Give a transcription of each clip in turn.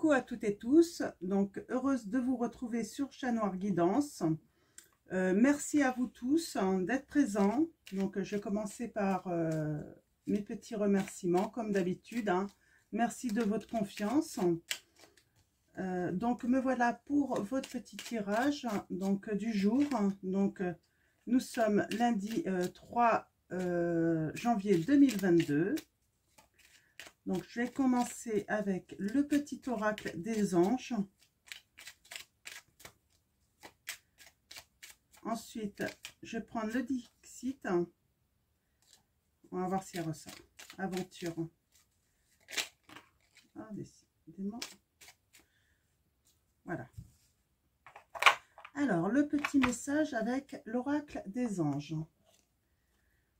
Coucou à toutes et tous, donc heureuse de vous retrouver sur Chat Noir Guidance. Merci à vous tous d'être présents. Donc je vais commencer par mes petits remerciements comme d'habitude. Merci de votre confiance. Donc me voilà pour votre petit tirage donc, du jour. Donc nous sommes lundi 3 janvier 2022. Donc, je vais commencer avec le petit oracle des anges. Ensuite, je vais prendre le Dixit. On va voir si elle ressort. Aventure. Ah, décidément. Voilà. Alors, le petit message avec l'oracle des anges.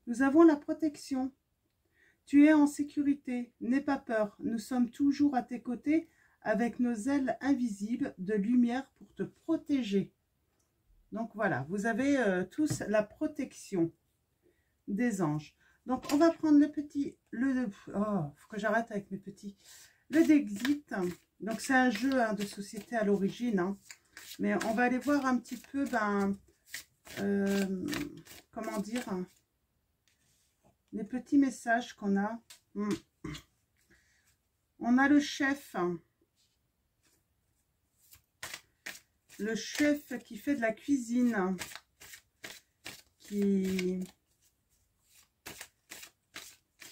Nous avons la protection. Tu es en sécurité, n'aie pas peur, nous sommes toujours à tes côtés avec nos ailes invisibles de lumière pour te protéger. Donc voilà, vous avez tous la protection des anges. Donc on va prendre le petit, faut que j'arrête avec mes petits, le Dixit. Donc c'est un jeu de société à l'origine, mais on va aller voir un petit peu, comment dire, les petits messages qu'on a. On a le chef. Le chef qui fait de la cuisine. Qui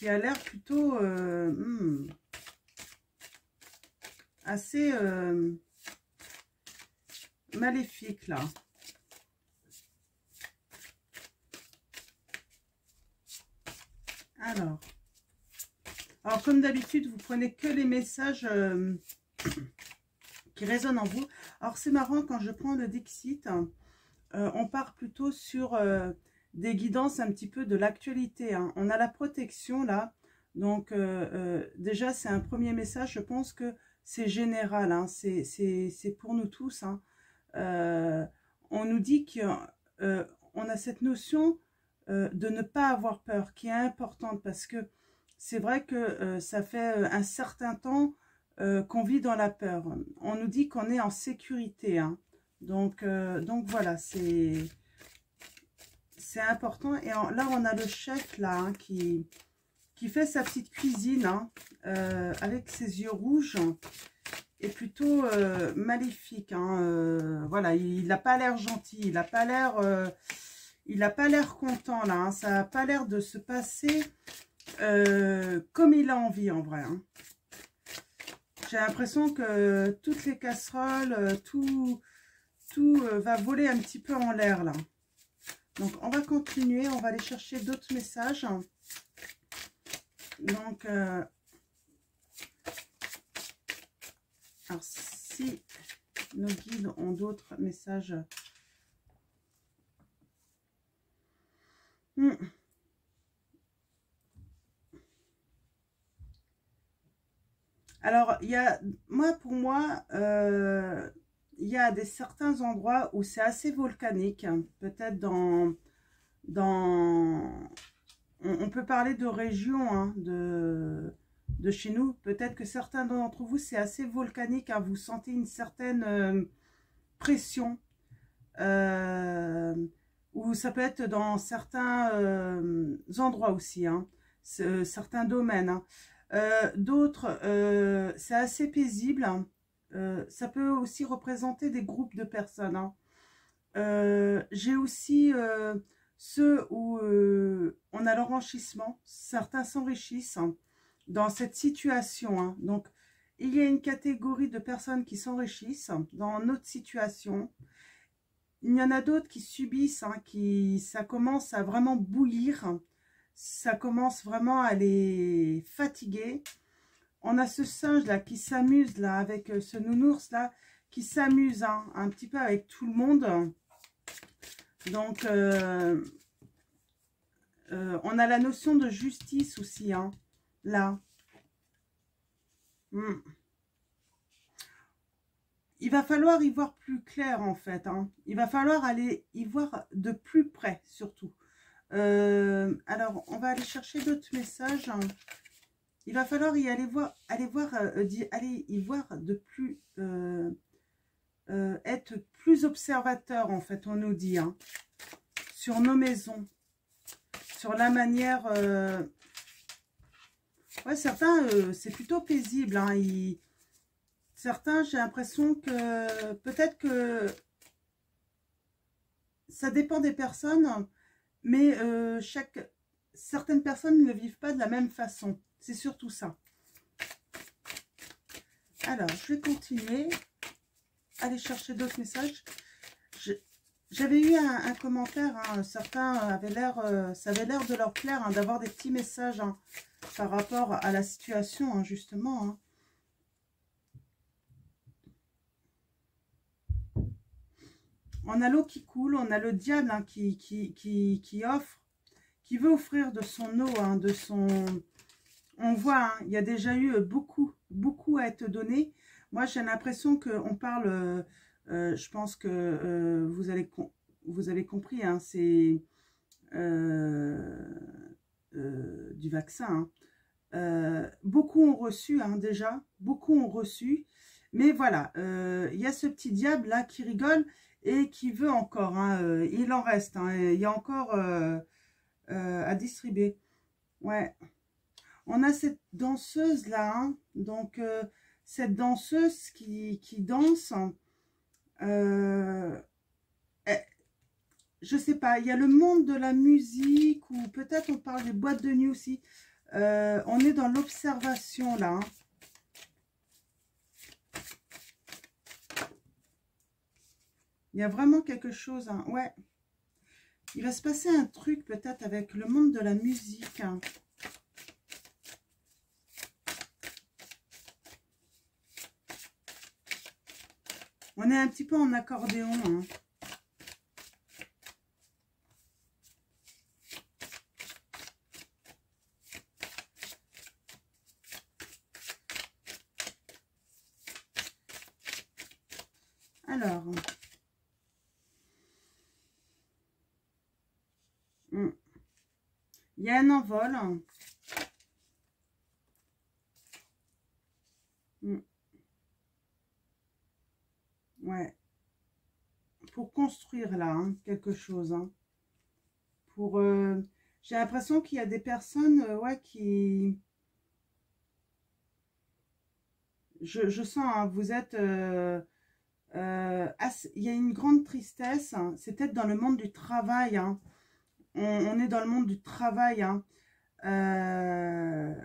a l'air plutôt assez maléfique là. Alors comme d'habitude, vous prenez que les messages qui résonnent en vous. Alors c'est marrant, quand je prends le Dixit, on part plutôt sur des guidances un petit peu de l'actualité. On a la protection là, donc déjà c'est un premier message, je pense que c'est général, c'est pour nous tous. On nous dit qu'on a cette notion de ne pas avoir peur, qui est importante, parce que c'est vrai que ça fait un certain temps qu'on vit dans la peur. On nous dit qu'on est en sécurité. Donc voilà, c'est important. Et là, on a le chef là qui fait sa petite cuisine avec ses yeux rouges et plutôt maléfique. Voilà, il n'a pas l'air gentil, il n'a pas l'air content là. Ça n'a pas l'air de se passer comme il a envie en vrai. J'ai l'impression que toutes les casseroles, tout va voler un petit peu en l'air là. Donc on va continuer, on va aller chercher d'autres messages. Donc alors si nos guides ont d'autres messages. Alors, pour moi, il y a certains endroits où c'est assez volcanique. Peut-être on peut parler de région de chez nous. Peut-être que certains d'entre vous, c'est assez volcanique. Vous sentez une certaine pression. Ou ça peut être dans certains endroits aussi. Certains domaines. D'autres, c'est assez paisible. Ça peut aussi représenter des groupes de personnes. J'ai aussi ceux où on a l'enrichissement. Certains s'enrichissent dans cette situation. Donc, il y a une catégorie de personnes qui s'enrichissent dans notre situation. Il y en a d'autres qui subissent, ça commence à vraiment bouillir. Ça commence vraiment à les fatiguer. On a ce singe là qui s'amuse là avec ce nounours là qui s'amuse un petit peu avec tout le monde. Donc on a la notion de justice aussi là. Il va falloir y voir plus clair en fait. Il va falloir aller y voir de plus près surtout. Alors, on va aller chercher d'autres messages. Il va falloir y aller voir, aller y voir de plus, être plus observateur, en fait, on nous dit, hein, sur nos maisons, sur la manière... ouais, certains, c'est plutôt paisible, hein, certains, j'ai l'impression que peut-être que ça dépend des personnes, mais certaines personnes ne le vivent pas de la même façon. C'est surtout ça. Alors, je vais continuer. Aller chercher d'autres messages. J'avais eu un commentaire. Hein, certains avaient l'air, ça avait l'air de leur plaire, hein, d'avoir des petits messages, hein, par rapport à la situation, hein, justement. Hein. On a l'eau qui coule, on a le diable, hein, qui offre, qui veut offrir de son eau, hein, de son... On voit, hein, il y a déjà eu beaucoup à être donné. Moi, j'ai l'impression qu'on parle, je pense que vous avez compris, hein, c'est du vaccin. Hein. Beaucoup ont reçu, hein, déjà, beaucoup ont reçu. Mais voilà, il y a ce petit diable là qui rigole et qui veut encore, hein, il en reste, hein, il y a encore à distribuer. Ouais, on a cette danseuse là, hein, donc cette danseuse qui danse, je sais pas, il y a le monde de la musique ou peut-être on parle des boîtes de nuit aussi. On est dans l'observation là. Hein. Il y a vraiment quelque chose, hein. Ouais. Il va se passer un truc peut-être avec le monde de la musique. Hein. On est un petit peu en accordéon. Hein. Alors... il y a un envol. Ouais. Pour construire là, hein, quelque chose. Hein. Pour, j'ai l'impression qu'il y a des personnes, ouais, qui... Je sens, hein, vous êtes... il y a une grande tristesse. Hein. C'est peut-être dans le monde du travail. Hein. On est dans le monde du travail. Hein.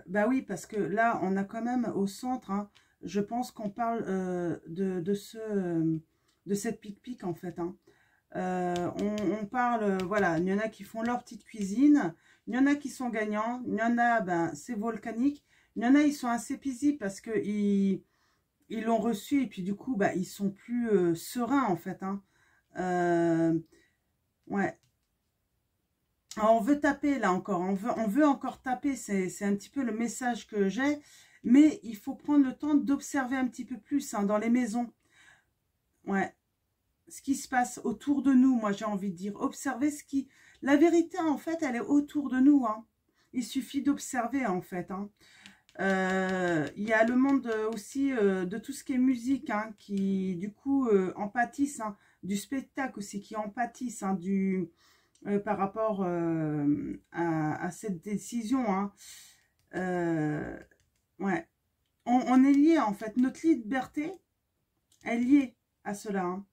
Bah oui, parce que là, on a quand même au centre, hein, je pense qu'on parle de cette pique-pique, en fait. Hein. On parle, voilà, il y en a qui font leur petite cuisine, il y en a qui sont gagnants, il y en a, ben, c'est volcanique, il y en a, ils sont assez paisibles parce que ils l'ont reçu et puis du coup, bah, ils sont plus sereins, en fait. Hein. Ouais. Alors, on veut taper là encore, on veut encore taper, c'est un petit peu le message que j'ai, mais il faut prendre le temps d'observer un petit peu plus, hein, dans les maisons. Ouais, ce qui se passe autour de nous, moi j'ai envie de dire, observer ce qui... La vérité en fait, elle est autour de nous, hein. Il suffit d'observer en fait. Hein. Il y a le monde aussi de tout ce qui est musique, hein, qui du coup en pâtissent, hein, du spectacle aussi, qui en pâtissent, hein, par rapport à cette décision. Hein. Ouais. On est lié en fait. Notre liberté est liée à cela. Hein.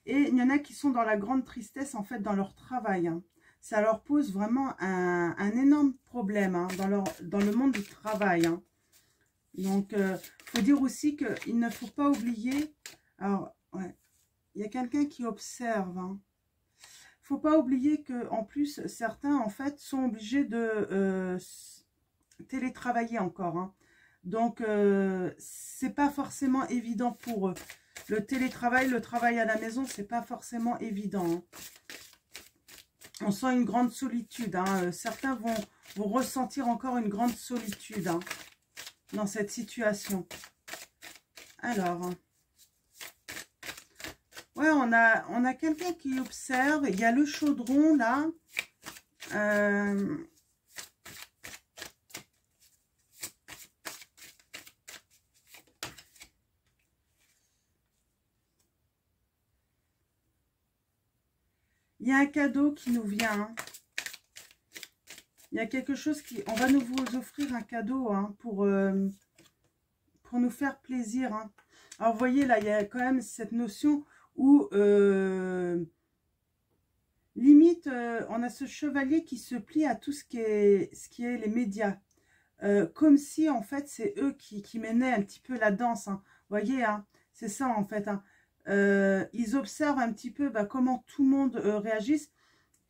Et il y en a qui sont dans la grande tristesse en fait dans leur travail. Hein. Ça leur pose vraiment un énorme problème, hein, dans le monde du travail. Hein. Donc, faut dire aussi qu'il ne faut pas oublier... Alors, ouais, il y a quelqu'un qui observe. Hein. Faut pas oublier que en plus certains en fait sont obligés de télétravailler encore. Hein. Donc c'est pas forcément évident pour eux. Le télétravail, le travail à la maison, c'est pas forcément évident. Hein. On sent une grande solitude. Hein. Certains vont ressentir encore une grande solitude, hein, dans cette situation. Alors, ouais, on a quelqu'un qui observe. Il y a le chaudron là. Il y a un cadeau qui nous vient. Hein. Il y a quelque chose qui... On va nous vous offrir un cadeau hein, pour nous faire plaisir. Hein. Alors, vous voyez, là, il y a quand même cette notion où... limite, on a ce chevalier qui se plie à tout ce qui est les médias. Comme si, en fait, c'est eux qui menaient un petit peu la danse. Hein. Vous voyez, hein, c'est ça, en fait. Hein. Ils observent un petit peu comment tout le monde réagisse.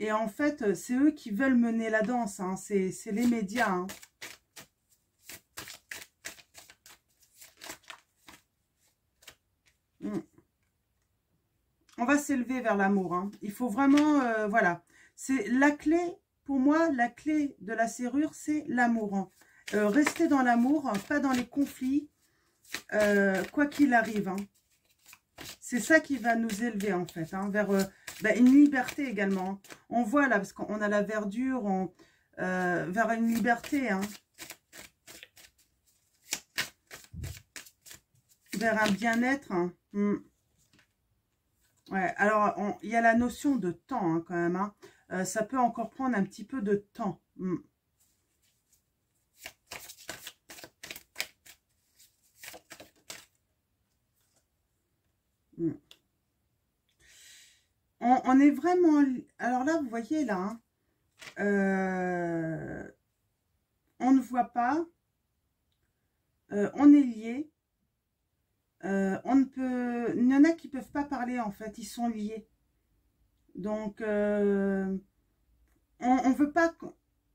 Et en fait, c'est eux qui veulent mener la danse. Hein. C'est les médias. Hein. On va s'élever vers l'amour. Hein. Il faut vraiment... voilà. C'est la clé, pour moi, la clé de la serrure, c'est l'amour. Hein. Rester dans l'amour, hein, pas dans les conflits, quoi qu'il arrive. Hein. C'est ça qui va nous élever, en fait, hein, vers une liberté également. On voit là, parce qu'on a la verdure, vers une liberté. Hein. Vers un bien-être. Hein. Ouais, alors, il y a la notion de temps, hein, quand même. Hein. Ça peut encore prendre un petit peu de temps. On est vraiment... Alors là, vous voyez, là, hein, on ne voit pas. On est liés. On ne peut... Il y en a qui ne peuvent pas parler, en fait. Ils sont liés. Donc, on ne veut pas...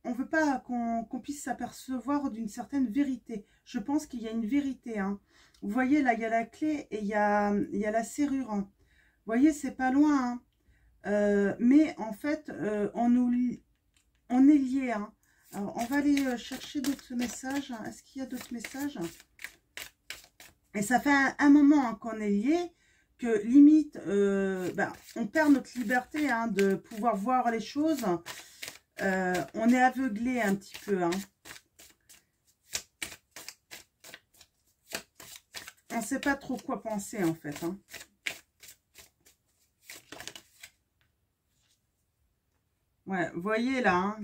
On veut pas qu'on puisse s'apercevoir d'une certaine vérité. Je pense qu'il y a une vérité. Hein. Vous voyez, là, il y a la clé et il y a la serrure. Hein. Vous voyez, c'est pas loin. Hein. Mais en fait, on est liés. Hein. Alors, on va aller chercher d'autres messages. Hein. Est-ce qu'il y a d'autres messages? Et ça fait un moment hein, qu'on est liés, que limite, on perd notre liberté hein, de pouvoir voir les choses. On est aveuglé un petit peu. Hein. On ne sait pas trop quoi penser en fait. Hein. Ouais, vous voyez là, hein,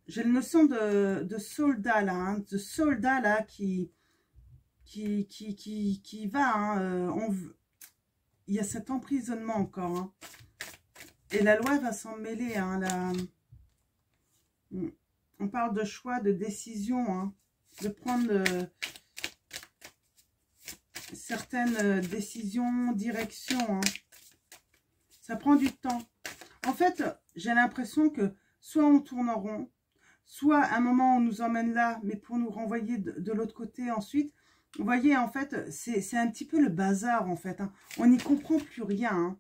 j'ai une notion de soldat là, hein, de soldat là qui va, hein, il y a cet emprisonnement encore. Hein. Et la loi va s'en mêler. Hein, on parle de choix, de décision, hein, de prendre certaines décisions, directions. Hein. Ça prend du temps. En fait, j'ai l'impression que soit on tourne en rond, soit à un moment on nous emmène là, mais pour nous renvoyer de l'autre côté ensuite. Vous voyez, en fait, c'est un petit peu le bazar, en fait. Hein. On n'y comprend plus rien.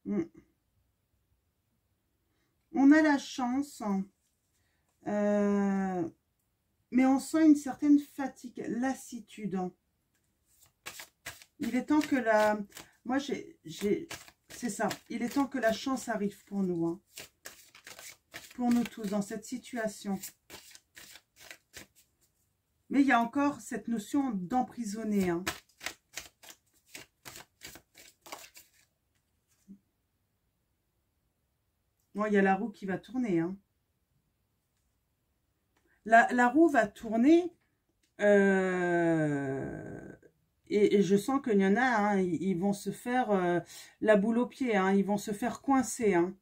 Hein. On a la chance, mais on sent une certaine fatigue, lassitude. Hein. Il est temps que la... Moi, c'est ça. Il est temps que la chance arrive pour nous. Hein. Pour nous tous, dans cette situation. Mais il y a encore cette notion d'emprisonner. Hein. Bon, il y a la roue qui va tourner. Hein. La roue va tourner. Et je sens qu'il y en a, hein, ils vont se faire la boule au pied. Hein, ils vont se faire coincer. Hein.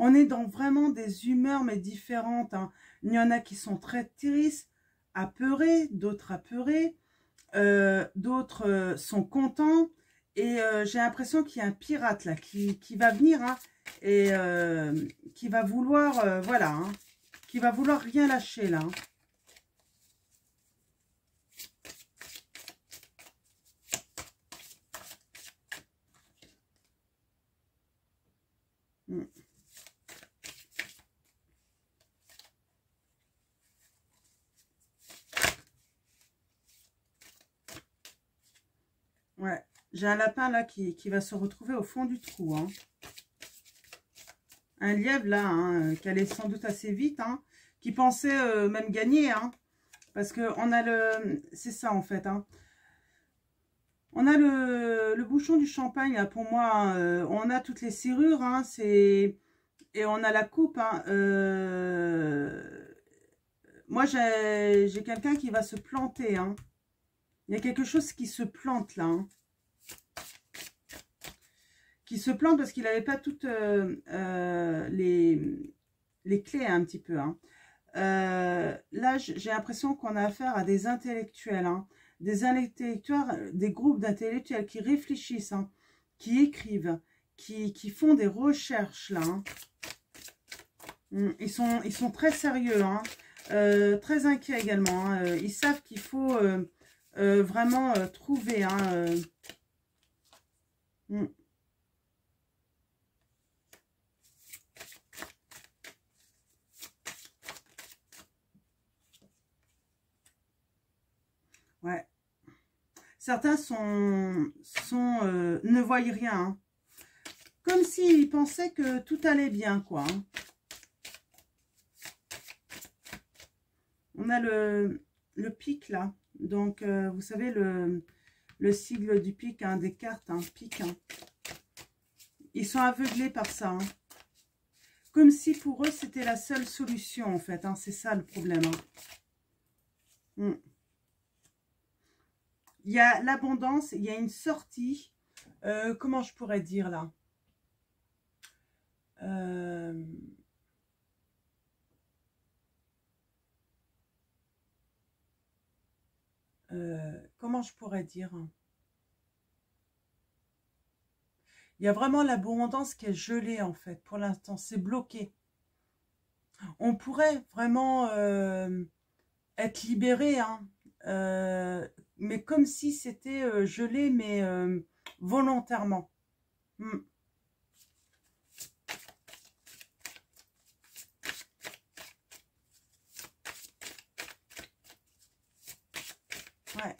On est dans vraiment des humeurs, mais différentes. Hein. Il y en a qui sont très tristes, apeurés, d'autres apeurés. D'autres sont contents. Et j'ai l'impression qu'il y a un pirate là qui va venir hein, et qui va vouloir, voilà, hein, qui va vouloir rien lâcher là. Hein. Ouais, j'ai un lapin là qui va se retrouver au fond du trou. Hein. Un lièvre là, hein, qui allait sans doute assez vite, hein, qui pensait même gagner. Hein, parce qu'on a le... C'est ça en fait. Hein, On a le bouchon du champagne, là, pour moi, hein, on a toutes les serrures, hein, et on a la coupe. Hein, moi, j'ai quelqu'un qui va se planter. Hein. Il y a quelque chose qui se plante là. Hein. Qui se plante parce qu'il n'avait pas toutes les clés un petit peu. Hein. Là, j'ai l'impression qu'on a affaire à des intellectuels. Hein. Des intellectuels, des groupes d'intellectuels qui réfléchissent, hein, qui écrivent, qui font des recherches là. Hein. Ils sont très sérieux, hein, très inquiets également. Hein. Ils savent qu'il faut vraiment trouver. Hein, Ouais. Certains ne voient rien. Hein. Comme s'ils pensaient que tout allait bien, quoi. Hein. On a le pic, là. Donc, vous savez, le sigle du pic, hein, des cartes, hein, pic. Hein. Ils sont aveuglés par ça. Hein. Comme si pour eux, c'était la seule solution, en fait. Hein. C'est ça, le problème. Hein. Il y a l'abondance, il y a une sortie. Comment je pourrais dire, là comment je pourrais dire? Il y a vraiment l'abondance qui est gelée, en fait. Pour l'instant, c'est bloqué. On pourrait vraiment être libéré, hein, mais comme si c'était gelé, mais volontairement. Ouais.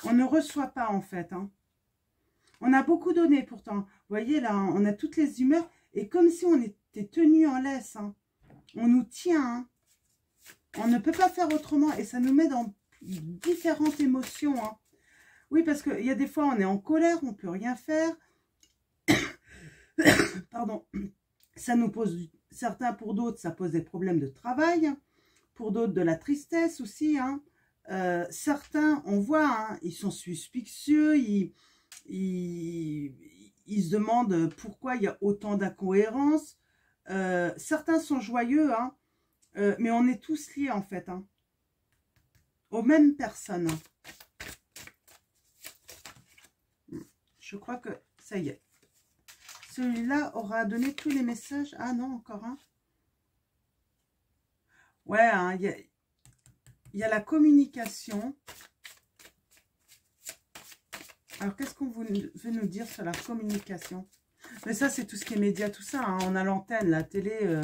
On ne reçoit pas, en fait. Hein. On a beaucoup donné, pourtant. Vous voyez, là, on a toutes les humeurs. Et comme si on était tenu en laisse. Hein. On nous tient. Hein. On ne peut pas faire autrement. Et ça nous met dans différentes émotions. Hein. Oui, parce qu'il y a des fois, on est en colère. On ne peut rien faire. Pardon. Ça nous pose... Certains, pour d'autres, ça pose des problèmes de travail. Pour d'autres, de la tristesse aussi. Hein. Certains, on voit, hein, ils sont suspicieux, ils se demandent pourquoi il y a autant d'incohérences. Certains sont joyeux, hein, mais on est tous liés en fait, hein, aux mêmes personnes. Je crois que ça y est. Celui-là aura donné tous les messages. Ah non, encore un. Ouais, hein, il y a la communication. Alors, qu'est-ce qu'on veut nous dire sur la communication? Mais ça, c'est tout ce qui est média, tout ça. Hein. On a l'antenne, la télé,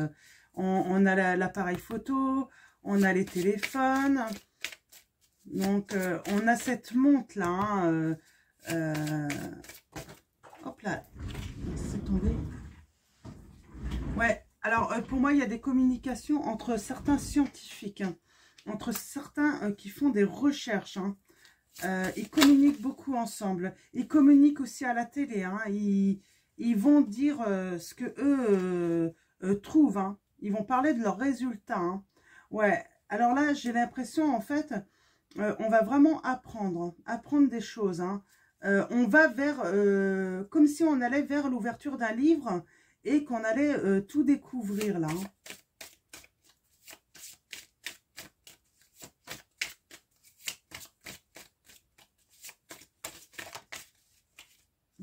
on a l'appareil photo, on a les téléphones. Donc, on a cette montre-là. Hein, hop là, c'est tombé. Ouais, alors, pour moi, il y a des communications entre certains scientifiques, hein, entre certains qui font des recherches, hein. Ils communiquent beaucoup ensemble. Ils communiquent aussi à la télé. Hein. Ils vont dire ce que eux trouvent. Hein. Ils vont parler de leurs résultats. Hein. Ouais. Alors là, j'ai l'impression, en fait, on va vraiment apprendre des choses. Hein. On va vers, comme si on allait vers l'ouverture d'un livre et qu'on allait tout découvrir là. Hein.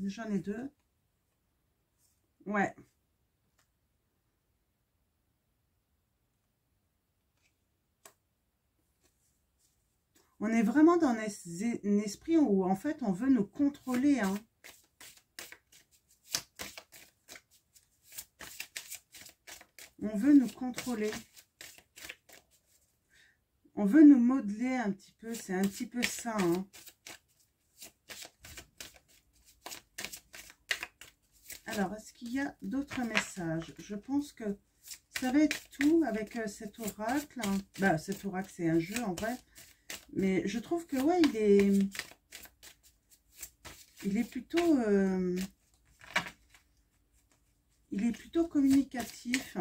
J'en ai deux. Ouais. On est vraiment dans un esprit où, en fait, on veut nous contrôler. Hein. On veut nous contrôler. On veut nous modeler un petit peu. C'est un petit peu ça. Hein. Alors, est-ce qu'il y a d'autres messages? Je pense que ça va être tout avec cet oracle. Bah, cet oracle, c'est un jeu en vrai. Mais je trouve que, ouais, il est plutôt... il est plutôt communicatif.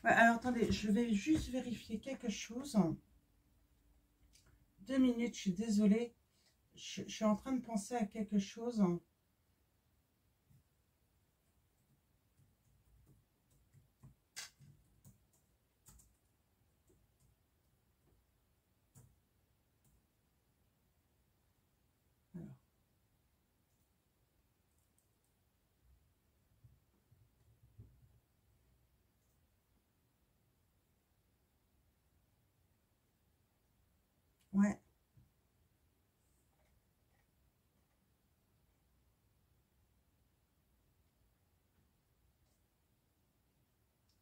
Ouais, alors, attendez, je vais juste vérifier quelque chose. 2 minutes, je suis désolée. Je suis en train de penser à quelque chose. Alors. Ouais.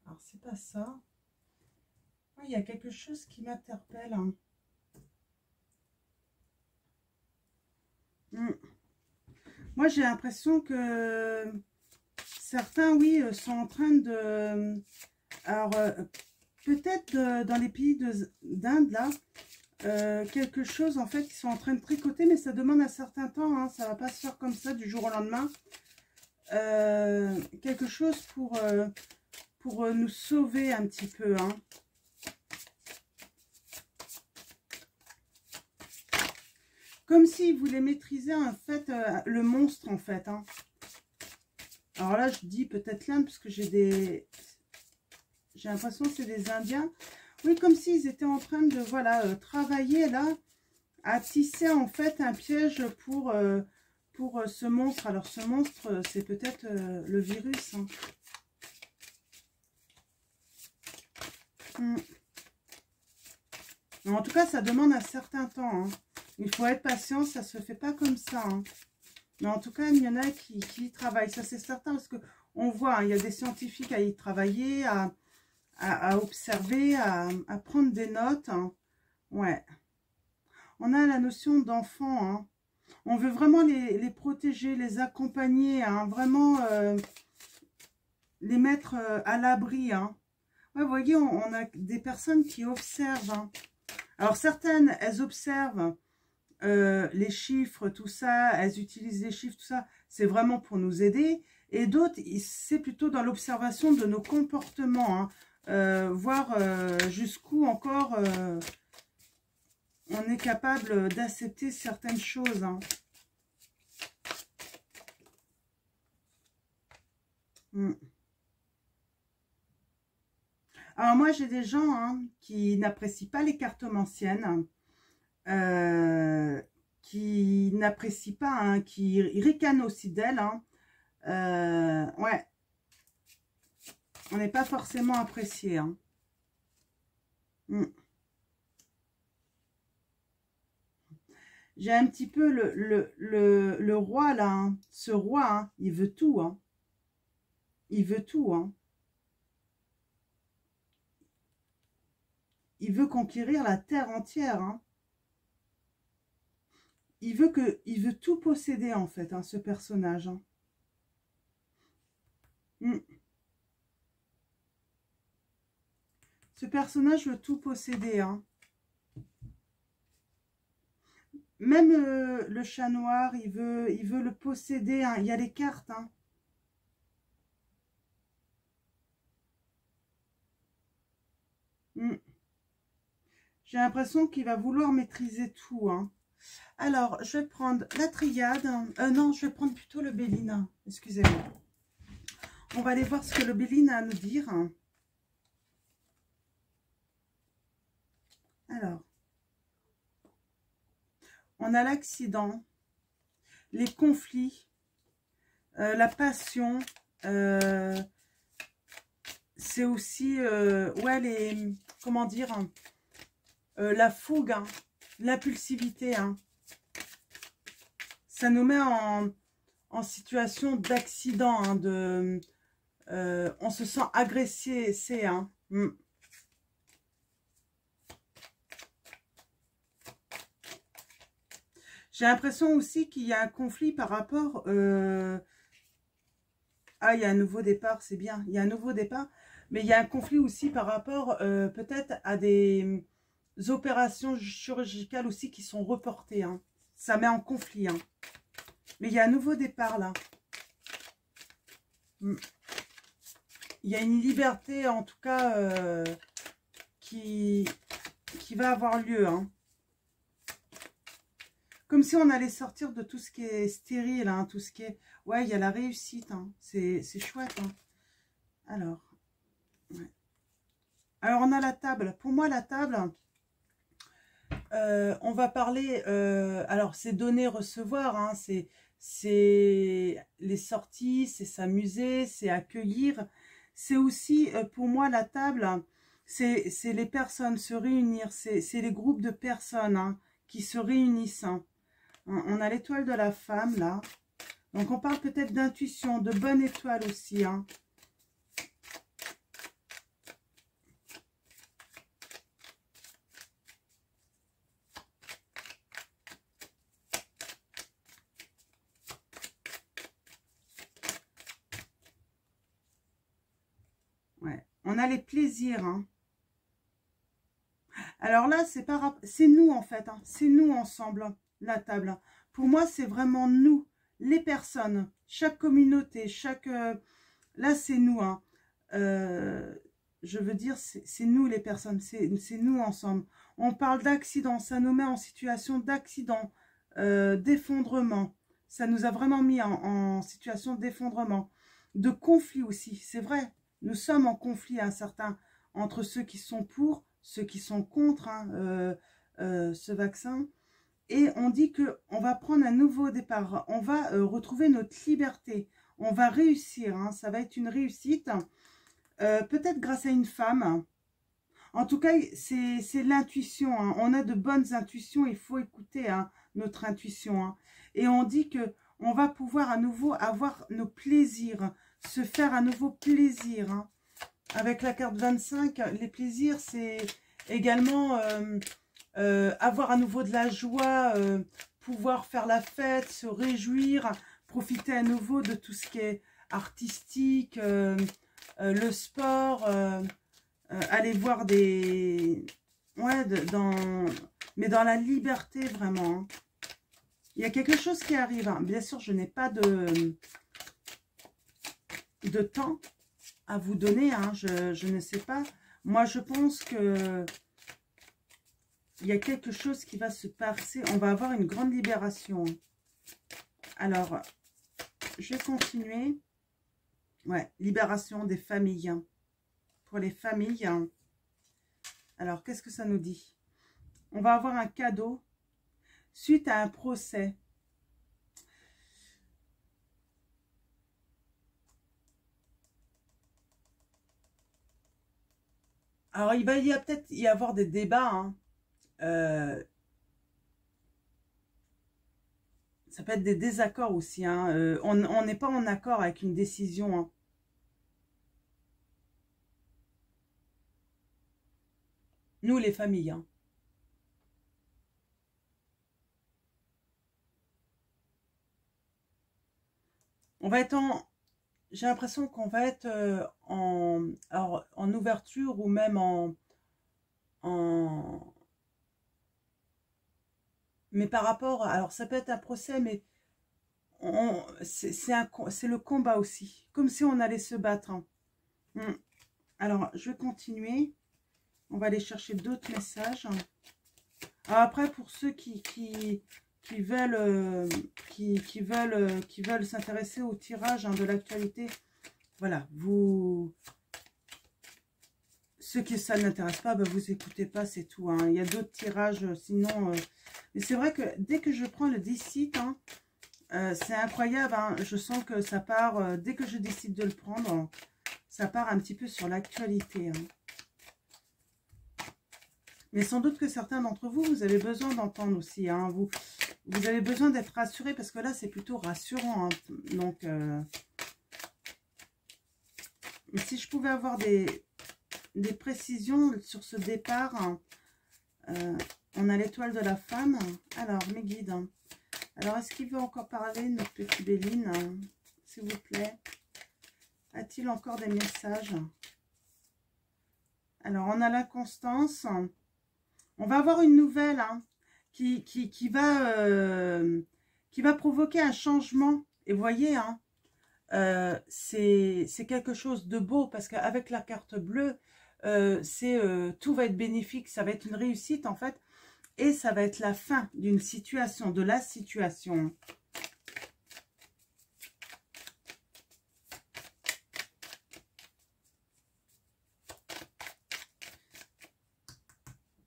Alors, c'est pas ça. Ouais, il y a quelque chose qui m'interpelle. Moi, j'ai l'impression que certains, oui, sont en train de... Alors, peut-être dans les pays d'Inde, là, quelque chose, en fait, ils sont en train de tricoter, mais ça demande un certain temps, hein, ça va pas se faire comme ça du jour au lendemain. Quelque chose pour nous sauver un petit peu, hein. Comme s'ils voulaient maîtriser, en fait, le monstre, en fait, hein. Alors là, je dis peut-être l'Inde, parce que j'ai l'impression que c'est des Indiens. Oui, comme s'ils étaient en train de, voilà, travailler, là, à tisser, en fait, un piège pour ce monstre. Alors, ce monstre, c'est peut-être le virus, hein. En tout cas, ça demande un certain temps, hein. Il faut être patient, ça se fait pas comme ça, hein. Mais en tout cas, il y en a qui y travaillent, ça c'est certain, parce que on voit, hein, il y a des scientifiques à y travailler, à observer, à prendre des notes, hein. Ouais. On a la notion d'enfant, hein. On veut vraiment les protéger, les accompagner, hein, vraiment les mettre à l'abri, hein. Ouais, vous voyez, on a des personnes qui observent, hein. Alors certaines, elles observent les chiffres, tout ça, elles utilisent les chiffres, tout ça, c'est vraiment pour nous aider. Et d'autres, c'est plutôt dans l'observation de nos comportements, hein, voir jusqu'où encore on est capable d'accepter certaines choses, hein. Alors moi, j'ai des gens, hein, qui n'apprécient pas les cartomanciennes, qui n'apprécient pas, hein, qui ricanent aussi d'elles, hein. Ouais, on n'est pas forcément apprécié, hein. J'ai un petit peu le roi, là, hein. Ce roi, hein, il veut tout, hein. Il veut tout, hein. Il veut conquérir la terre entière, hein. Il veut tout posséder, en fait, hein, ce personnage, hein. Ce personnage veut tout posséder, hein. Même le chat noir, il veut le posséder, hein. Il y a les cartes, hein. J'ai l'impression qu'il va vouloir maîtriser tout, hein. Alors, je vais prendre la triade. Non, je vais prendre plutôt le Béline. Excusez-moi. On va aller voir ce que le Béline a à nous dire. Alors, on a l'accident, les conflits, la passion. C'est aussi, ouais, comment dire, la fougue, hein, l'impulsivité, hein. Ça nous met en situation d'accident, hein, on se sent agressé, c'est, hein. J'ai l'impression aussi qu'il y a un conflit par rapport... Ah, il y a un nouveau départ, c'est bien. Il y a un nouveau départ. Mais il y a un conflit aussi par rapport peut-être à des opérations chirurgicales aussi qui sont reportées. Hein. Ça met en conflit. Hein. Mais il y a un nouveau départ là. Il y a une liberté en tout cas qui va avoir lieu. Hein. Comme si on allait sortir de tout ce qui est stérile, hein, tout ce qui est... Ouais, il y a la réussite, hein. C'est chouette. Hein. Alors, ouais. Alors, on a la table. Pour moi, la table, on va parler... alors, c'est donner-recevoir, hein. C'est les sorties, c'est s'amuser, c'est accueillir. C'est aussi, pour moi, la table, c'est les personnes se réunir. C'est les groupes de personnes hein, qui se réunissent. Hein. On a l'étoile de la femme, là. Donc, on parle peut-être d'intuition, de bonne étoile aussi. Hein. Ouais. On a les plaisirs. Hein. Alors là, c'est nous, en fait. Hein. C'est nous ensemble, la table. Pour moi, c'est vraiment nous, les personnes, chaque communauté, chaque... là, c'est nous. Hein. Je veux dire, c'est nous, les personnes. C'est nous ensemble. On parle d'accident. Ça nous met en situation d'accident, d'effondrement. Ça nous a vraiment mis en situation d'effondrement. De conflit aussi. C'est vrai. Nous sommes en conflit un certain entre ceux qui sont pour, ceux qui sont contre hein, ce vaccin. Et on dit qu'on va prendre un nouveau départ. On va retrouver notre liberté. On va réussir. Hein, ça va être une réussite. Peut-être grâce à une femme. En tout cas, c'est l'intuition. Hein. On a de bonnes intuitions. Il faut écouter hein, notre intuition. Hein. Et on dit qu'on va pouvoir à nouveau avoir nos plaisirs. Se faire à nouveau plaisir. Hein. Avec la carte 25, les plaisirs, c'est également avoir à nouveau de la joie, pouvoir faire la fête, se réjouir, profiter à nouveau de tout ce qui est artistique, le sport, aller voir des... Ouais, mais dans la liberté vraiment. Hein. Il y a quelque chose qui arrive. Hein. Bien sûr, je n'ai pas de temps à vous donner, hein, je ne sais pas. Moi, je pense que il y a quelque chose qui va se passer. On va avoir une grande libération. Alors, je vais continuer. Ouais, libération des familles. Hein. Pour les familles. Hein. Alors, qu'est-ce que ça nous dit? On va avoir un cadeau suite à un procès. Alors, il va peut-être y avoir des débats. Hein. Ça peut être des désaccords aussi. Hein. On n'est pas en accord avec une décision. Hein. Nous, les familles. Hein. On va être en... J'ai l'impression qu'on va être en ouverture ou même en... Mais par rapport... Alors, ça peut être un procès, mais c'est le combat aussi. Comme si on allait se battre. Hein. Alors, je vais continuer. On va aller chercher d'autres messages. Alors après, pour ceux qui veulent s'intéresser au tirage hein, de l'actualité, voilà, ceux qui ça n'intéresse pas, ben, vous écoutez pas, c'est tout. Hein. Il y a d'autres tirages, sinon... Mais c'est vrai que dès que je prends le décide, hein, c'est incroyable. Hein. Je sens que ça part, dès que je décide de le prendre, ça part un petit peu sur l'actualité. Hein. Mais sans doute que certains d'entre vous, vous avez besoin d'entendre aussi. Hein. Vous avez besoin d'être rassuré parce que là, c'est plutôt rassurant. Hein. Donc, mais si je pouvais avoir des précisions sur ce départ, hein, on a l'étoile de la femme. Alors, mes guides, hein, Alors, est-ce qu'il veut encore parler, notre petit Béline, hein, s'il vous plaît? A-t-il encore des messages? Alors, on a l'inconstance. On va avoir une nouvelle hein, qui va provoquer un changement. Et vous voyez, hein, c'est quelque chose de beau parce qu'avec la carte bleue, tout va être bénéfique. Ça va être une réussite en fait. Et ça va être la fin d'une situation, de la situation.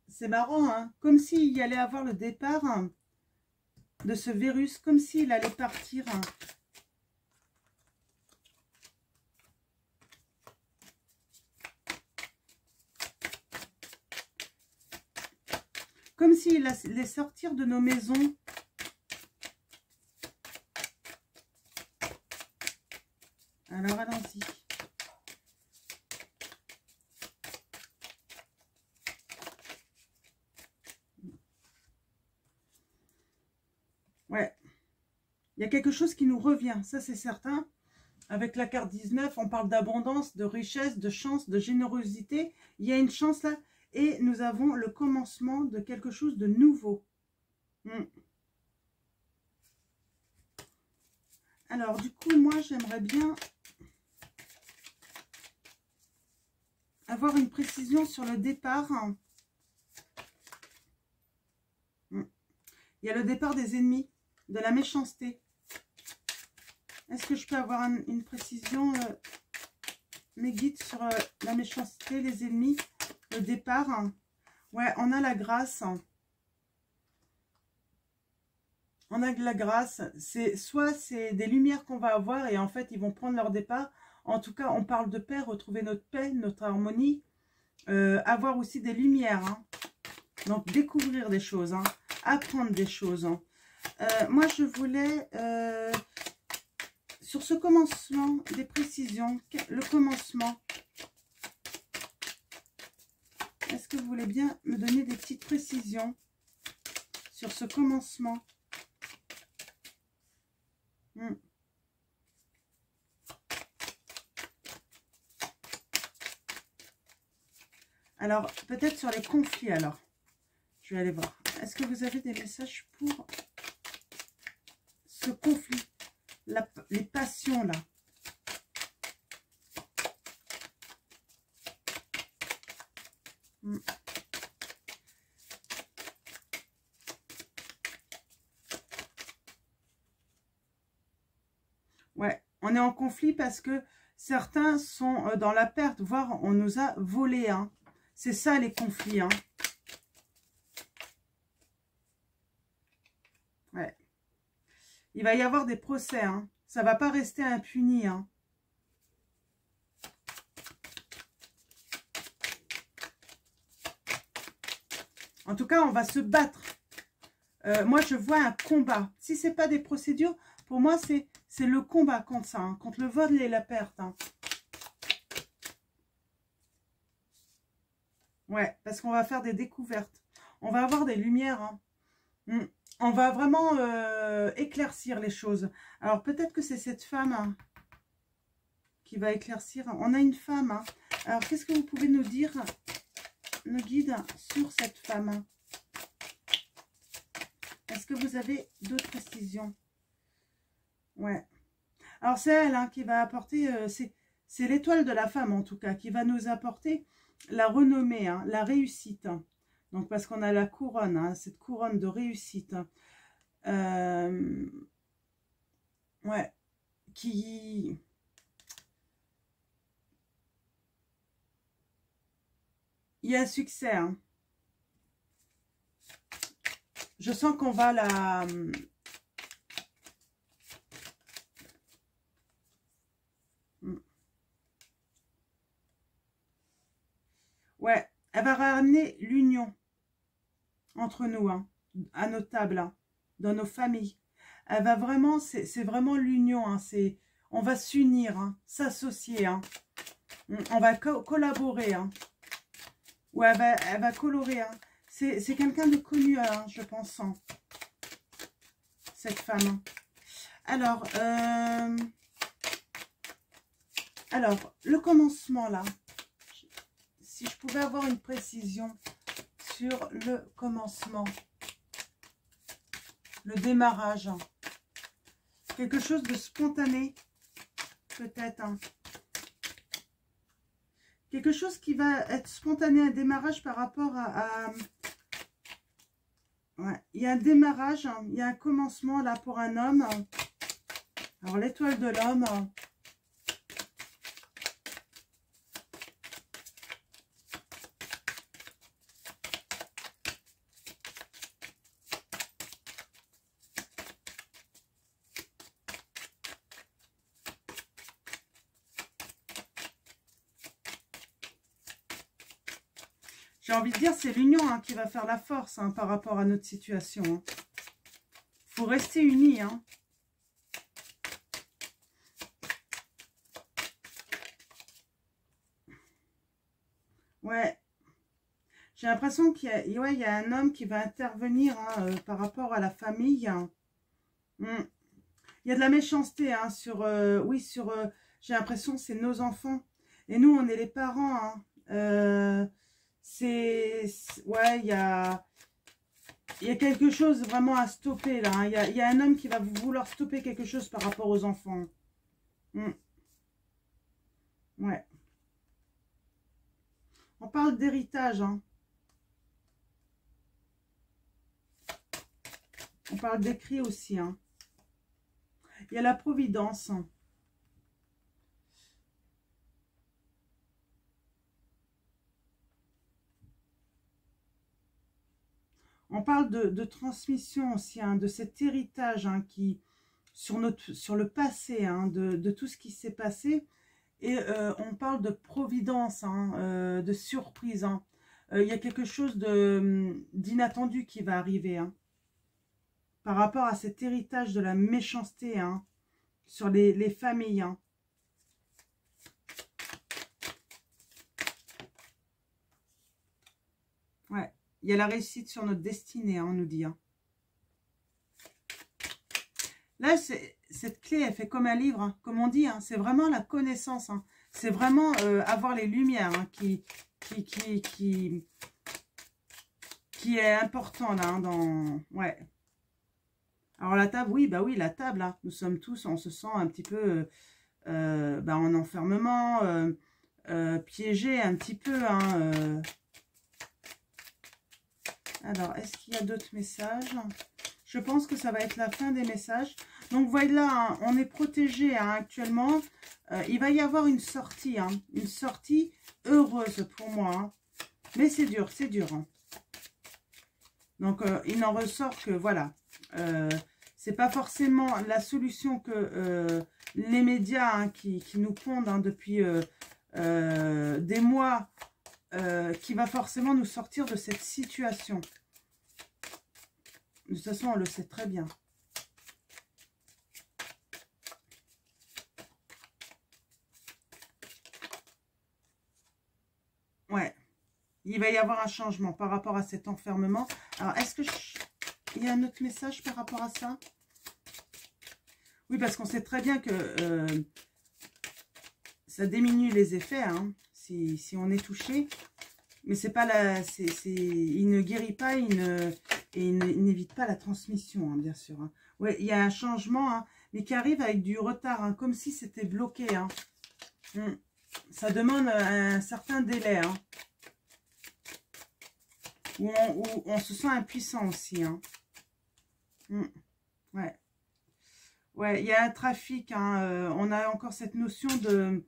C'est marrant, hein, comme s'il y allait avoir le départ hein, de ce virus, comme s'il allait partir. Hein. Comme s'il allait sortir de nos maisons. Alors, allons-y. Ouais. Il y a quelque chose qui nous revient, ça c'est certain. Avec la carte 19, on parle d'abondance, de richesse, de chance, de générosité. Il y a une chance là. Et nous avons le commencement de quelque chose de nouveau. Alors, du coup, moi, j'aimerais bien avoir une précision sur le départ. Il y a le départ des ennemis, de la méchanceté. Est-ce que je peux avoir une précision, mes guides, sur la méchanceté, les ennemis, le départ? Ouais, on a la grâce. On a de la grâce. Soit c'est des lumières qu'on va avoir et en fait, ils vont prendre leur départ. En tout cas, on parle de paix, retrouver notre paix, notre harmonie. Avoir aussi des lumières. Hein. Donc, découvrir des choses. Hein. Apprendre des choses. Hein. Moi, je voulais... sur ce commencement, des précisions. Le commencement. Est-ce que vous voulez bien me donner des petites précisions sur ce commencement? Alors, peut-être sur les conflits, alors. Je vais aller voir. Est-ce que vous avez des messages pour ce conflit? Les passions, là. Ouais, on est en conflit parce que certains sont dans la perte, voire on nous a volé. Hein. C'est ça les conflits. Hein. Ouais. Il va y avoir des procès. Hein. Ça ne va pas rester impuni. Hein. En tout cas, on va se battre. Moi, je vois un combat. Si ce n'est pas des procédures, pour moi, c'est le combat contre ça, hein, contre le vol et la perte. Hein. Ouais, parce qu'on va faire des découvertes. On va avoir des lumières. Hein. On va vraiment éclaircir les choses. Alors, peut-être que c'est cette femme hein, qui va éclaircir. On a une femme. Hein. Alors, qu'est-ce que vous pouvez nous dire, nos guides, sur cette femme? Est-ce que vous avez d'autres précisions? Ouais. Alors, c'est elle hein, qui va apporter... c'est l'étoile de la femme, en tout cas, qui va nous apporter la renommée, hein, la réussite. Hein. Donc, parce qu'on a la couronne, hein, cette couronne de réussite. Ouais. Qui... Il y a un succès. Hein. Je sens qu'on va la... Ouais, elle va ramener l'union entre nous, hein, à nos tables, hein, dans nos familles. Elle va vraiment, c'est vraiment l'union, hein, on va s'unir, hein, s'associer, hein, on va collaborer, hein, ou elle va colorer, hein. C'est quelqu'un de connu, hein, je pense. Hein. cette femme. Alors, le commencement là, si je pouvais avoir une précision sur le commencement, le démarrage, quelque chose de spontané, peut-être, hein. Quelque chose qui va être spontané, un démarrage par rapport ouais, il y a un démarrage, hein, il y a un commencement là pour un homme. Alors l'étoile de l'homme. J'ai envie de dire, c'est l'union hein, qui va faire la force hein, par rapport à notre situation. Il faut rester unis. Hein. Ouais. J'ai l'impression qu'il y, ouais, y a un homme qui va intervenir hein, par rapport à la famille. Il y a de la méchanceté hein, sur... oui, sur... j'ai l'impression que c'est nos enfants. Et nous, on est les parents. Hein. Ouais, il y a quelque chose vraiment à stopper là. Hein. Il y a un homme qui va vouloir stopper quelque chose par rapport aux enfants. Ouais. On parle d'héritage. Hein. On parle d'écrit aussi. Hein. Il y a la providence. On parle de transmission aussi, hein, de cet héritage hein, qui sur le passé, hein, de tout ce qui s'est passé. Et on parle de providence, hein, de surprise. Hein. Il y a quelque chose d'inattendu qui va arriver. Hein, par rapport à cet héritage de la méchanceté hein, sur les familles. Hein. Ouais. Il y a la réussite sur notre destinée, hein, on nous dit. Hein. Là, cette clé, elle fait comme un livre, hein, comme on dit. Hein, c'est vraiment la connaissance. Hein. C'est vraiment avoir les lumières hein, qui est important là. Hein, ouais. Alors la table, oui, bah oui, la table. Hein, nous sommes tous, on se sent un petit peu en enfermement, piégé un petit peu. Hein, Alors, est-ce qu'il y a d'autres messages? Je pense que ça va être la fin des messages. Donc, voilà, hein, on est protégé hein, actuellement. Il va y avoir une sortie heureuse pour moi. Hein. Mais c'est dur, c'est dur. Hein. Donc, il n'en ressort que, voilà, c'est pas forcément la solution que les médias hein, qui nous pondent hein, depuis des mois, qui va forcément nous sortir de cette situation. De toute façon, on le sait très bien. Ouais. Il va y avoir un changement par rapport à cet enfermement. Alors, est-ce que il y a un autre message par rapport à ça? Oui, parce qu'on sait très bien que ça diminue les effets, hein, si on est touché. Mais c'est pas il ne guérit pas, et il n'évite pas la transmission, hein, bien sûr. Hein. Ouais, il y a un changement, hein, mais qui arrive avec du retard, hein, comme si c'était bloqué. Hein. Ça demande un certain délai. Hein, où on se sent impuissant aussi. Hein. Ouais. Ouais, il y a un trafic. Hein, on a encore cette notion de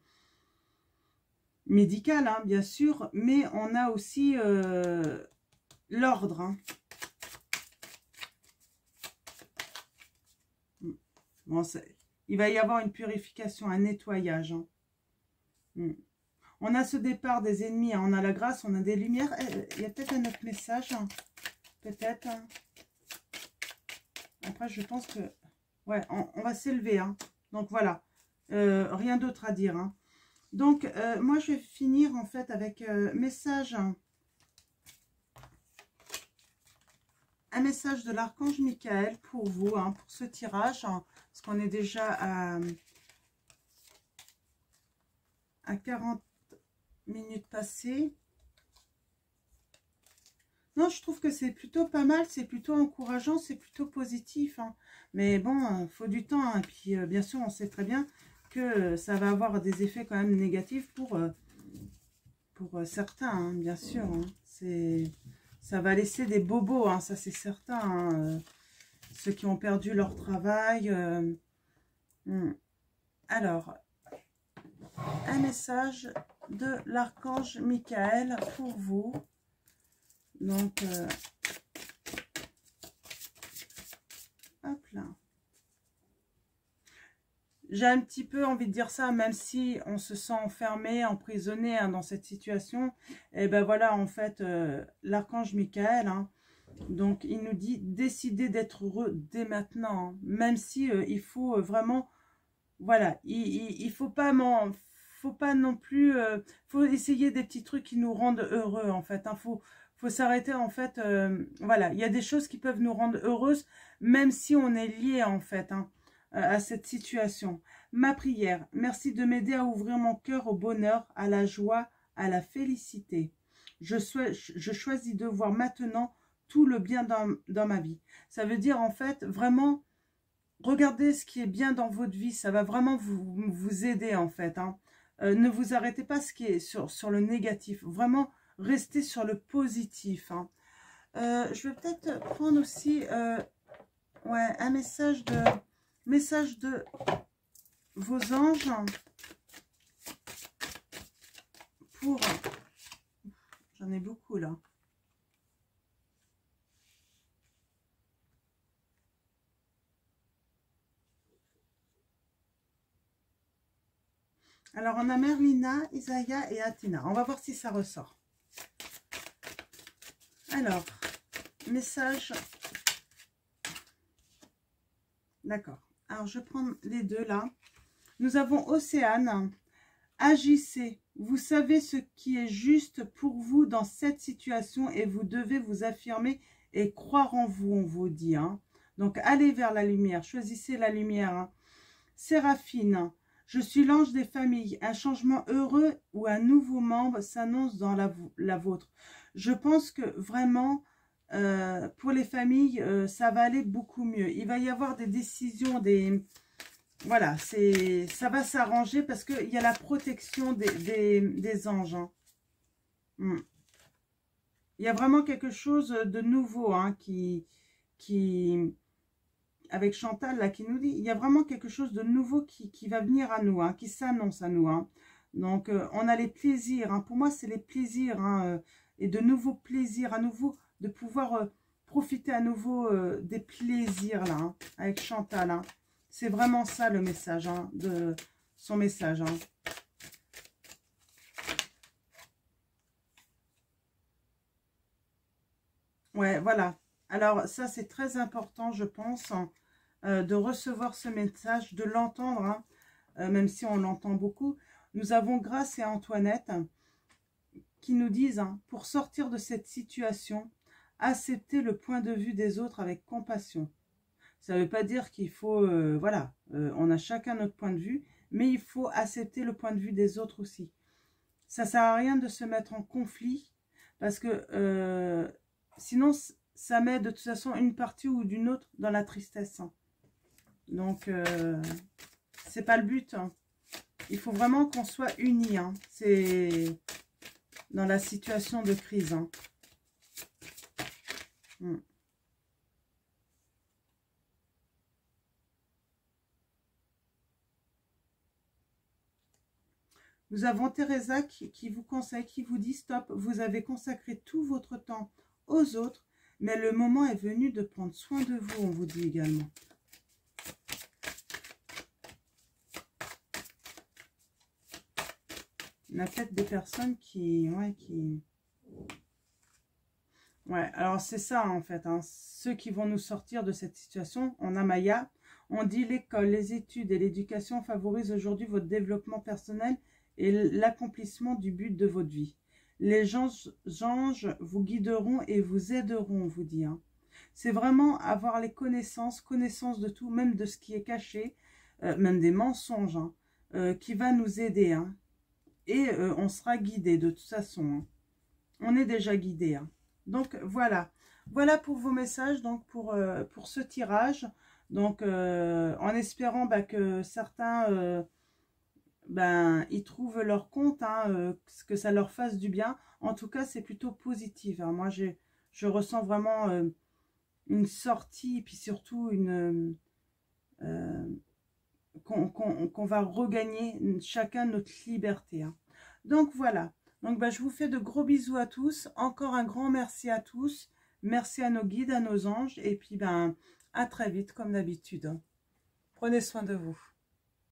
médical, hein, bien sûr, mais on a aussi l'ordre. Hein. Bon, il va y avoir une purification, un nettoyage. Hein. On a ce départ des ennemis, hein. On a la grâce, on a des lumières. Il y a peut-être un autre message, hein. Peut-être. Hein. Après, je pense que... Ouais, on va s'élever. Hein. Donc, voilà. Rien d'autre à dire. Hein. Donc, moi, je vais finir, en fait, avec message... un message de l'archange Michael pour vous, hein, pour ce tirage, hein, parce qu'on est déjà à 40 minutes passées. Non, je trouve que c'est plutôt pas mal, c'est plutôt encourageant, c'est plutôt positif. Hein. Mais bon, il faut du temps. Hein. Et puis, bien sûr, on sait très bien que ça va avoir des effets quand même négatifs pour certains, hein, bien sûr. Hein. Ça va laisser des bobos, hein, ça c'est certain. Hein. Ceux qui ont perdu leur travail. Alors, un message de l'archange Michael pour vous. Donc, hop là. J'ai un petit peu envie de dire ça, même si on se sent enfermé, emprisonné hein, dans cette situation. Et ben voilà, en fait, l'archange Michael, hein, donc il nous dit décidez d'être heureux dès maintenant. Hein, même si il faut vraiment, voilà, il faut pas non plus, faut essayer des petits trucs qui nous rendent heureux en fait. Hein, faut s'arrêter en fait, voilà, il y a des choses qui peuvent nous rendre heureuses, même si on est lié en fait. Hein, à cette situation. Ma prière, merci de m'aider à ouvrir mon cœur au bonheur, à la joie, à la félicité. Je choisis de voir maintenant tout le bien dans ma vie. Ça veut dire en fait vraiment, regardez ce qui est bien dans votre vie, ça va vraiment vous aider en fait. Hein. Ne vous arrêtez pas ce qui est sur le négatif, vraiment restez sur le positif. Hein. Je vais peut-être prendre aussi ouais, un message de vos anges pour... J'en ai beaucoup là. Alors on a Merlina, Isaiah et Athéna. On va voir si ça ressort. Alors, message... D'accord. Alors, je prends les deux là. Nous avons Océane. Agissez. Vous savez ce qui est juste pour vous dans cette situation et vous devez vous affirmer et croire en vous, on vous dit. Hein. Donc, allez vers la lumière. Choisissez la lumière. Hein. Séraphine. Je suis l'ange des familles. Un changement heureux ou un nouveau membre s'annonce dans la vôtre. Je pense que vraiment... pour les familles, ça va aller beaucoup mieux. Il va y avoir des décisions, voilà, ça va s'arranger parce qu'il y a la protection des anges. Hein. Il y a vraiment quelque chose de nouveau hein, avec Chantal, là, qui nous dit, il y a vraiment quelque chose de nouveau qui va venir à nous, hein, qui s'annonce à nous. Hein. Donc, on a les plaisirs. Hein. Pour moi, c'est les plaisirs hein, et de nouveaux plaisirs, à nouveau, de pouvoir profiter à nouveau des plaisirs, là, hein, avec Chantal. Hein. C'est vraiment ça, le message, hein, de son message. Hein. Ouais, voilà. Alors, ça, c'est très important, je pense, hein, de recevoir ce message, de l'entendre, hein, même si on l'entend beaucoup. Nous avons Grâce et Antoinette hein, qui nous disent, hein, pour sortir de cette situation, accepter le point de vue des autres avec compassion. Ça ne veut pas dire qu'il faut, voilà, on a chacun notre point de vue, mais il faut accepter le point de vue des autres aussi. Ça ne sert à rien de se mettre en conflit, parce que sinon, ça met de toute façon une partie ou d'une autre dans la tristesse. Hein. Donc, c'est pas le but. Hein. Il faut vraiment qu'on soit unis. Hein. C'est dans la situation de crise. Hein. Nous avons Teresa qui vous conseille, qui vous dit stop, vous avez consacré tout votre temps aux autres, mais le moment est venu de prendre soin de vous, on vous dit également. On a peut-être des personnes Ouais, alors c'est ça en fait, hein. Ceux qui vont nous sortir de cette situation, on a Maya, on dit l'école, les études et l'éducation favorisent aujourd'hui votre développement personnel et l'accomplissement du but de votre vie. Les anges vous guideront et vous aideront, on vous dit. Hein. C'est vraiment avoir les connaissances de tout, même de ce qui est caché, même des mensonges, hein, qui va nous aider. Hein. Et on sera guidé de toute façon. Hein. On est déjà guidé. Hein. Donc voilà. Voilà pour vos messages, donc pour ce tirage. Donc en espérant que certains ils trouvent leur compte, hein, que ça leur fasse du bien. En tout cas, c'est plutôt positif. Hein. Moi, je ressens vraiment une sortie, et puis surtout qu'on va regagner chacun notre liberté. Hein. Donc voilà. Donc je vous fais de gros bisous à tous. Encore un grand merci à tous. Merci à nos guides, à nos anges. Et puis à très vite comme d'habitude. Prenez soin de vous.